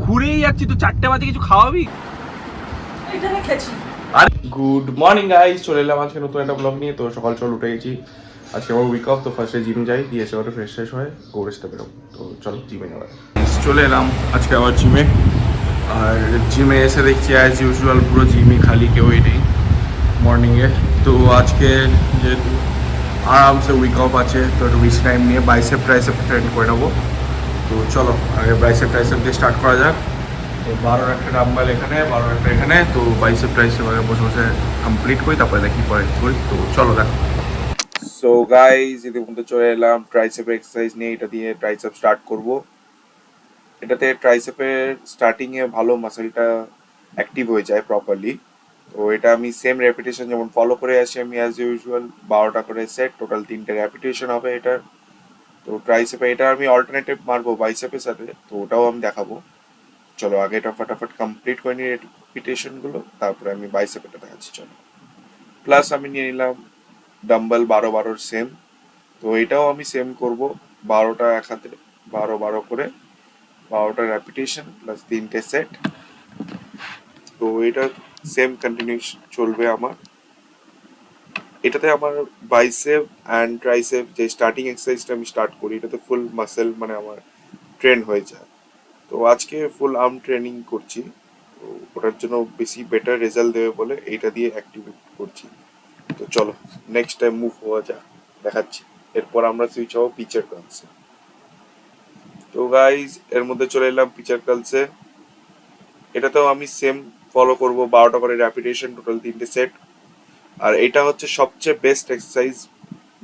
ঘুরেই যাচ্ছি তো 4টে বাজে কিছু খাওয়াবি? এটা রেখেছি। আর গুড মর্নিং গাইস, চলে এলাম আজকে নতুন একটা ব্লগ নিয়ে। তো সকাল উঠে গেছি, আজকে আমার উইক অফ। তো ফার্স্টে জিম যাই, দিয়ে এসে ওটা ফ্রেশ হয়ে গৌরেসটা বেরোবো। তো চলো জিমে যাওয়া। চলে এলাম আজকে আবার জিমে। আর জিমে এসে দেখছি অ্যাজ ইউজুয়াল পুরো জিমই খালি, কেউই নেই মর্নিংয়ে। তো আজকে যেহেতু আরামসে উইক অফ আছে, তো একটু উইক টাইম নিয়ে বাইসেপ ট্রাইসেপ ট্রেন করে নেবো। তো চলো আগে বাইসেপ ট্রাইসেপ দিয়ে স্টার্ট করা যাক। তো 12 একটা ডাম্বেল এখানে, 12 একটা এখানে। তো বাইসেপ ট্রাইসেপ আগে বসে বসে কমপ্লিট করি, তারপরে দেখি পরে করি। তো চলো দেখো। সো গাইজ, ইতিমধ্যে চলে এলাম ট্রাইসেপ এক্সারসাইজ নিয়ে। এটা দিয়ে ট্রাইসেপ স্টার্ট করব। এটাতে ট্রাইসেপের স্টার্টিংয়ে ভালো মাসেলটা অ্যাক্টিভ হয়ে যায় প্রপারলি। তো এটা আমি সেম রেপিটেশন যেমন ফলো করে আসি আমি অ্যাজ ইউজুয়াল, 12টা করে সেট, টোটাল 3টে রেপিটেশন হবে এটার। তো ট্রাইসেপে এটা আমি অল্টারনেটিভ মারবো বাইসেপের সাথে, তো ওটাও আমি দেখাবো। চলো আগে এটা ফটাফট কমপ্লিট করে নিই রেপিটেশনগুলো, তারপরে আমি বাইসেপেটা দেখাচ্ছি। চলো, প্লাস আমি নিয়ে নিলাম ডাম্বেল 12 সেম। তো এটাও আমি সেম করব, 12টা এক হাতে, 12 করে 12টা রেপিটেশন প্লাস 3টে সেট। তো এটা সেম কন্টিনিউশন চলবে আমার। এটাতে আমার বাইসেপ অ্যান্ড ট্রাইসেপ যে স্টার্টিং এক্সারসাইজটা আমি স্টার্ট করি, এটাতে ফুল মাসেল মানে আমার ট্রেন হয়ে যায়। তো আজকে ফুল আর্ম ট্রেনিং করছি, তো ওটার জন্য বেশি বেটার রেজাল্ট দেবে বলে এইটা দিয়ে অ্যাক্টিভেট করছি। তো চলো নেক্সট টাইম মুভ হওয়া যাক, দেখাচ্ছি। এরপর আমরা সুইচ হবো পিচার কার্লসে। তো গাইজ এর মধ্যে চলে এলাম পিচার কার্লসে। এটাতেও আমি সেম ফলো করব, 12টা করে র্যাপিটেশন, টোটাল 3টে সেট। আর এটা হচ্ছে সবচেয়ে বেস্ট এক্সারসাইজ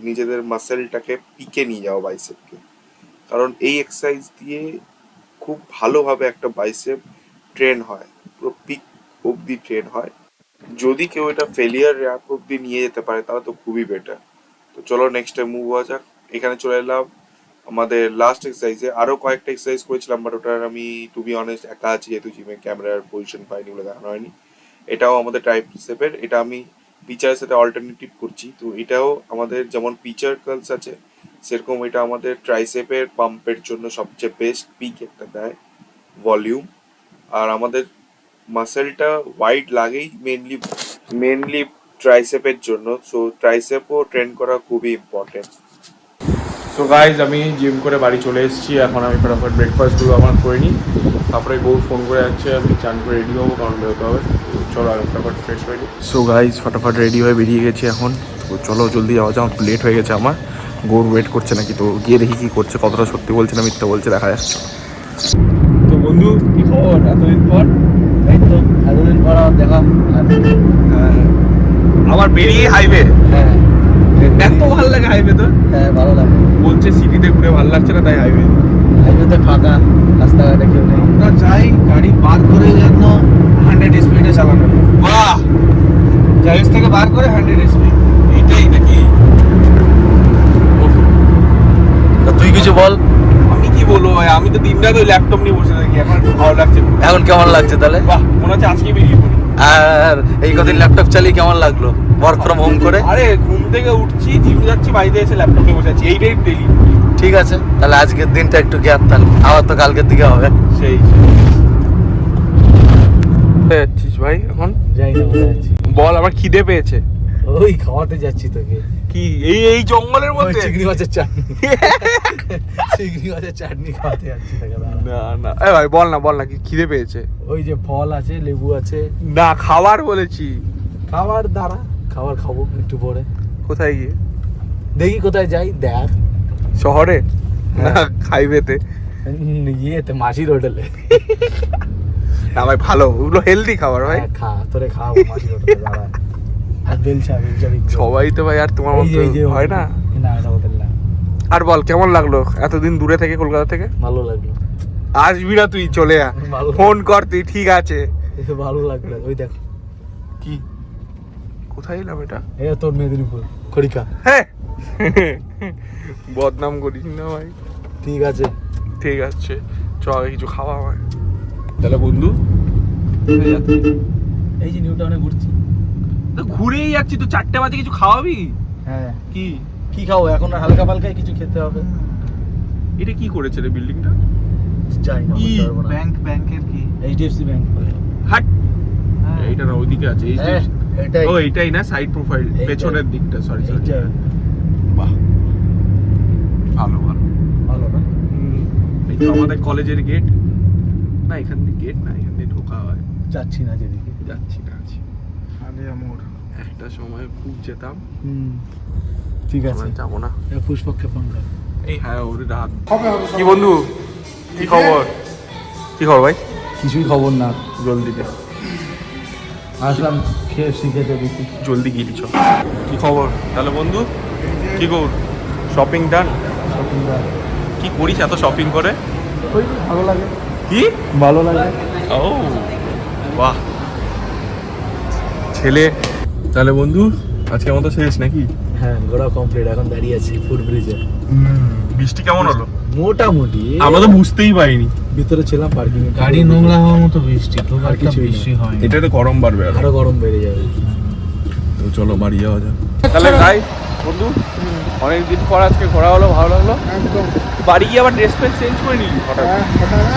নিজেদের মাসেলটাকে পিকে নিয়ে যাওয়া বাইসেপকে। কারণ এই এক্সারসাইজ দিয়ে খুব ভালোভাবে একটা বাইসেপ ট্রেন হয়, পুরো পিক অবধি ট্রেন হয়। যদি কেউ এটা ফেলিয়ার র্যাপ অবধি নিয়ে যেতে পারে তাহলে তো খুবই বেটার। তো চলো নেক্সট টাইম মুভ হওয়া যাক। এখানে চলে এলাম আমাদের লাস্ট এক্সারসাইজে। আরও কয়েকটা এক্সারসাইজ করেছিলাম, বাট ওটার আমি টু বি অনেস্ট একা আছি যেহেতু জিমে, ক্যামেরার পজিশন পাইনি বলে দেখানো হয়নি। এটাও আমাদের ট্রাইসেপের, এটা আমি পিচারের সাথে অল্টারনেটিভ করছি। তো এটাও আমাদের যেমন পিচার কার্লস আছে, সেরকম এটা আমাদের ট্রাইসেপের পাম্পের জন্য সবচেয়ে বেস্ট পিক একটা দেয়, ভলিউম। আর আমাদের মাসেলটা ওয়াইড লাগেই মেনলি ট্রাইসেপের জন্য। সো ট্রাইসেপও ট্রেন করা খুবই ইম্পর্টেন্ট। সো গাইজ আমি জিম করে বাড়ি চলে এসেছি। এখন আমি ফটাফট ব্রেকফাস্টগুলো আমার করে নিই, তারপরে গৌর ফোন করে যাচ্ছে, আমি চান করে রেডি হবো কারণ বেরোতে হবে। তো চলো আগে ফটাফট ফ্রেশ হয়ে নিই। সো গাইজ ফটাফট রেডি হয়ে বেরিয়ে গেছি এখন। তো চলো জলদি যাওয়া যাক, লেট হয়ে গেছে আমার। গৌর ওয়েট করছে নাকি, তো গিয়ে দেখি কী করছে, কতটা সত্যি বলছে না মিথ্যা বলছে, দেখা যাচ্ছে। তো বন্ধু কি খবর এতদিন পর? এই তো এতদিন পর দেখা। আবার বেরিয়ে হাইওয়ে। হ্যাঁ, এত ভালো লাগে হাইওয়ে তো? হ্যাঁ ভালো লাগে। বলছে সিটিতে ঘুরে ভালো লাগছে না, তাই হাইওয়ে। হাইওয়েতে ফাঁকা, রাস্তাঘাটে কেউ নেই। আমরা চাই গাড়ি বার করে যেন 100 স্পিডে চালানো যায়। বাহ, গ্যারেজ থেকে বার করে 100 স্পিড। এইটাই নাকি? তা তুই কিছু বল। আমি কি বলবো ভাই, আমি তো দিনরাত ওই ল্যাপটপ নিয়ে বসে থাকি, এখন একটু ভালো লাগছে। এখন কেমন লাগছে তাহলে? বাহ, মনে হচ্ছে আজকে বেরিয়ে পড়ি। আর এই কদিন ল্যাপটপ চালিয়ে কেমন লাগলো ওয়ার্ক ফ্রম হোম করে? আরে ঘুম থেকে উঠছি, জিম যাচ্ছি, বাড়িতে এসে ল্যাপটপ নিয়ে বসে আছি, এইটাই ডেলি। ঠিক আছে, তাহলে আজকের দিনটা একটু গ্যাপ, তাহলে আবার তো কালকের দিকে হবে। সেই যাচ্ছিস ভাই এখন? যাই না, বলে যাচ্ছি। বল, আমার খিদে পেয়েছে। ওই খাওয়াতে যাচ্ছি তোকে। কি এই জঙ্গলের মধ্যে? চিংড়ি মাছের চাটনি। চিংড়ি মাছের চাটনি খাওয়াতে যাচ্ছি তোকে। না না, এ ভাই বল না কি খিদে পেয়েছে? ওই যে ফল আছে, লেবু আছে। না, খাবার বলেছি। খাবার দাঁড়া, খাবার খাবো একটু পরে। কোথায় গিয়ে? দেখি কোথায় যাই, দেখ। শহরে না হ্যাঁ। হাইওয়েতে? ইয়েতে মাসির হোটেলে। না ভাই, ভালো, ওগুলো হেলদি খাবার ভাই। হ্যাঁ, খা, তোরে খাওয়াবো মাসির হোটেলে, দাঁড়া। আর বেলচা বিক্রি। সবাই তো ভাই আর তোমার মতো হয় না। না, এটা হোটেল না। আর বল কেমন লাগলো এতদিন দূরে থেকে, কলকাতা থেকে? ভালো লাগলো। আসবি না তুই? চলে আয়, ভালো ফোন কর তুই, ঠিক আছে? ভালো লাগলো। ওই দেখ কি, কোথায় এলাম এটা? এটা তোর মেদিনীপুর খড়িকা। হ্যাঁ, বদনাম করিস না ভাই। ঠিক আছে, ঠিক আছে, চ আগে কিছু খাওয়া আমার। তাহলে বন্ধু কোথায় যাচ্ছিস? এই যে নিউ টাউনে ঘুরছি। তো ঘুরেই যাচ্ছি তো, 4টে বাজে কিছু খাওয়াবি? হ্যাঁ, কি কি খাবো এখন? হালকা পালকাই কিছু খেতে হবে। এটা কি করেছে রে বিল্ডিংটা? যাই না, কি? বলতে পারবো না। ব্যাংকের কি এইচডিএফসি ব্যাংক হাট এইটা না ওইদিকে আছে HDFC এটাই ও এইটাই না সাইড প্রোফাইল এইটাই। পেছনের দিকটা সরি সরি এইটা। বাহ ভালো ভালো ভালো না এই তো আমাদের কলেজের গেট না এখান থেকে গেট না এখান থেকে ঢোকা হয় যাচ্ছি না যেদিকে যাচ্ছি আরে আমার একটা সময় খুব যেতাম ঠিক আছে এখন যাবো না পুষ্পককে ফোন কর এই হ্যাঁ ওরে রাত কি বন্ধু কি খবর ভাই কিছুই খবর না জলদি দে আসলাম খেয়ে শিখেতে দেখি জলদি গিয়ে দিছ কি খবর তাহলে বন্ধু কি কর শপিং ডান কি করিস এত শপিং করে ওই ভালো লাগে কি ভালো লাগে ও বাহ ছেলে তাহলে বন্ধু আজকের মতো শেষ নাকি হ্যাঁ ঘোরা কমপ্লিট এখন দাঁড়িয়ে আছি ফুট ব্রিজে বৃষ্টি কেমন হলো মোটামুটি আমরা তো বুঝতেই পারিনি ভিতরে ছিলাম পার্কিং গাড়ি নোংরা হওয়ার মতো বৃষ্টি খুব আর একটা কিছুই না। বৃষ্টি হয় এটা তো গরম বাড়বে আরো গরম বেড়ে যাবে তো চলো বাড়ি যাওয়া যাক তাহলে ভাই বন্ধু অনেকদিন পর আজকে ঘোরা হলো ভালো লাগলো একদম বাড়ি গিয়ে আবার ড্রেস ফ্রেস চেঞ্জ করে নিলি হঠাৎ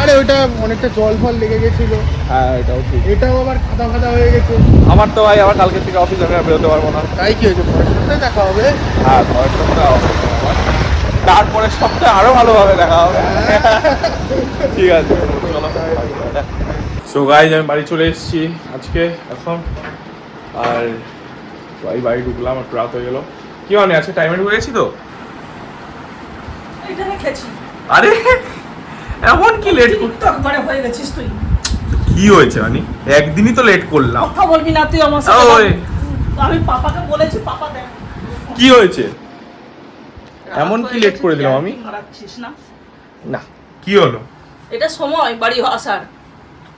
আরে ওইটা অনেকটা জল ফল লেগে গেছিল হ্যাঁ এটাও ঠিক এটাও আবার খাদা খাদা হয়ে গেছে আমার তো ভাই আবার কালকে থেকে অফিস আমি আর বেরোতে পারবো না তাই কি হয়েছে পরের সপ্তাহে দেখা হবে হ্যাঁ পরের সপ্তাহে office আমার। তারপরের সপ্তাহে আরো ভালোভাবে দেখা হবে ঠিক আছে সো গাইজ আমি বাড়ি চলে এসেছি আজকে এখন আর বাড়ি ঢুকলাম একটু রাত হয়ে গেল কি মানে আজকে টাইমে ঢুকে গেছি তো এটা রেখেছি আরে এমন কি লেট তো একবারে হয়ে গেছিস তুই কি হয়েছে মানে একদিনই তো লেট করলাম কথা বলবি না তুই আমার সাথে ওই আমি পাপাকে বলেছি পাপা দেখ কি হয়েছে এমন কি লেট করে দিলাম আমি মারাচ্ছিস না না কি হলো এটা সময় বাড়ি আসার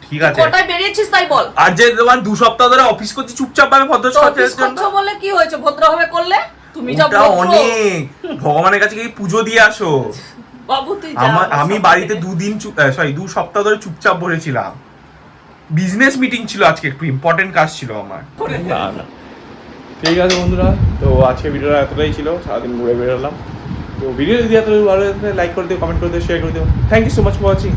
ঠিক আছে কটায় বেরিয়েছিস তাই বল আর যে তোমার 2 সপ্তাহ ধরে অফিস করছি চুপচাপ ভাবে ভদ্র তো সাথে অফিস করছো বলে কি হয়েছে ভদ্রভাবে করলে তুমি যা ওটা ভদ্র অনেক ভগবানের কাছে গিয়ে পুজো দিয়ে আসো বাবু তুই যা আমি বাড়িতে 2 সপ্তাহ ধরে চুপচাপ বসেছিলাম বিজনেস মিটিং ছিল আজকে একটু ইম্পর্টেন্ট কাজ ছিল আমার না না ঠিক আছে বন্ধুরা তো আজকে ভিডিওটা এতটাই ছিল সারাদিন ঘুরে বেরোলাম তো ভিডিও যদি এত ভালো লাগে লাইক করে দিও কমেন্ট করে দিও শেয়ার করে দিও thank you so much for watching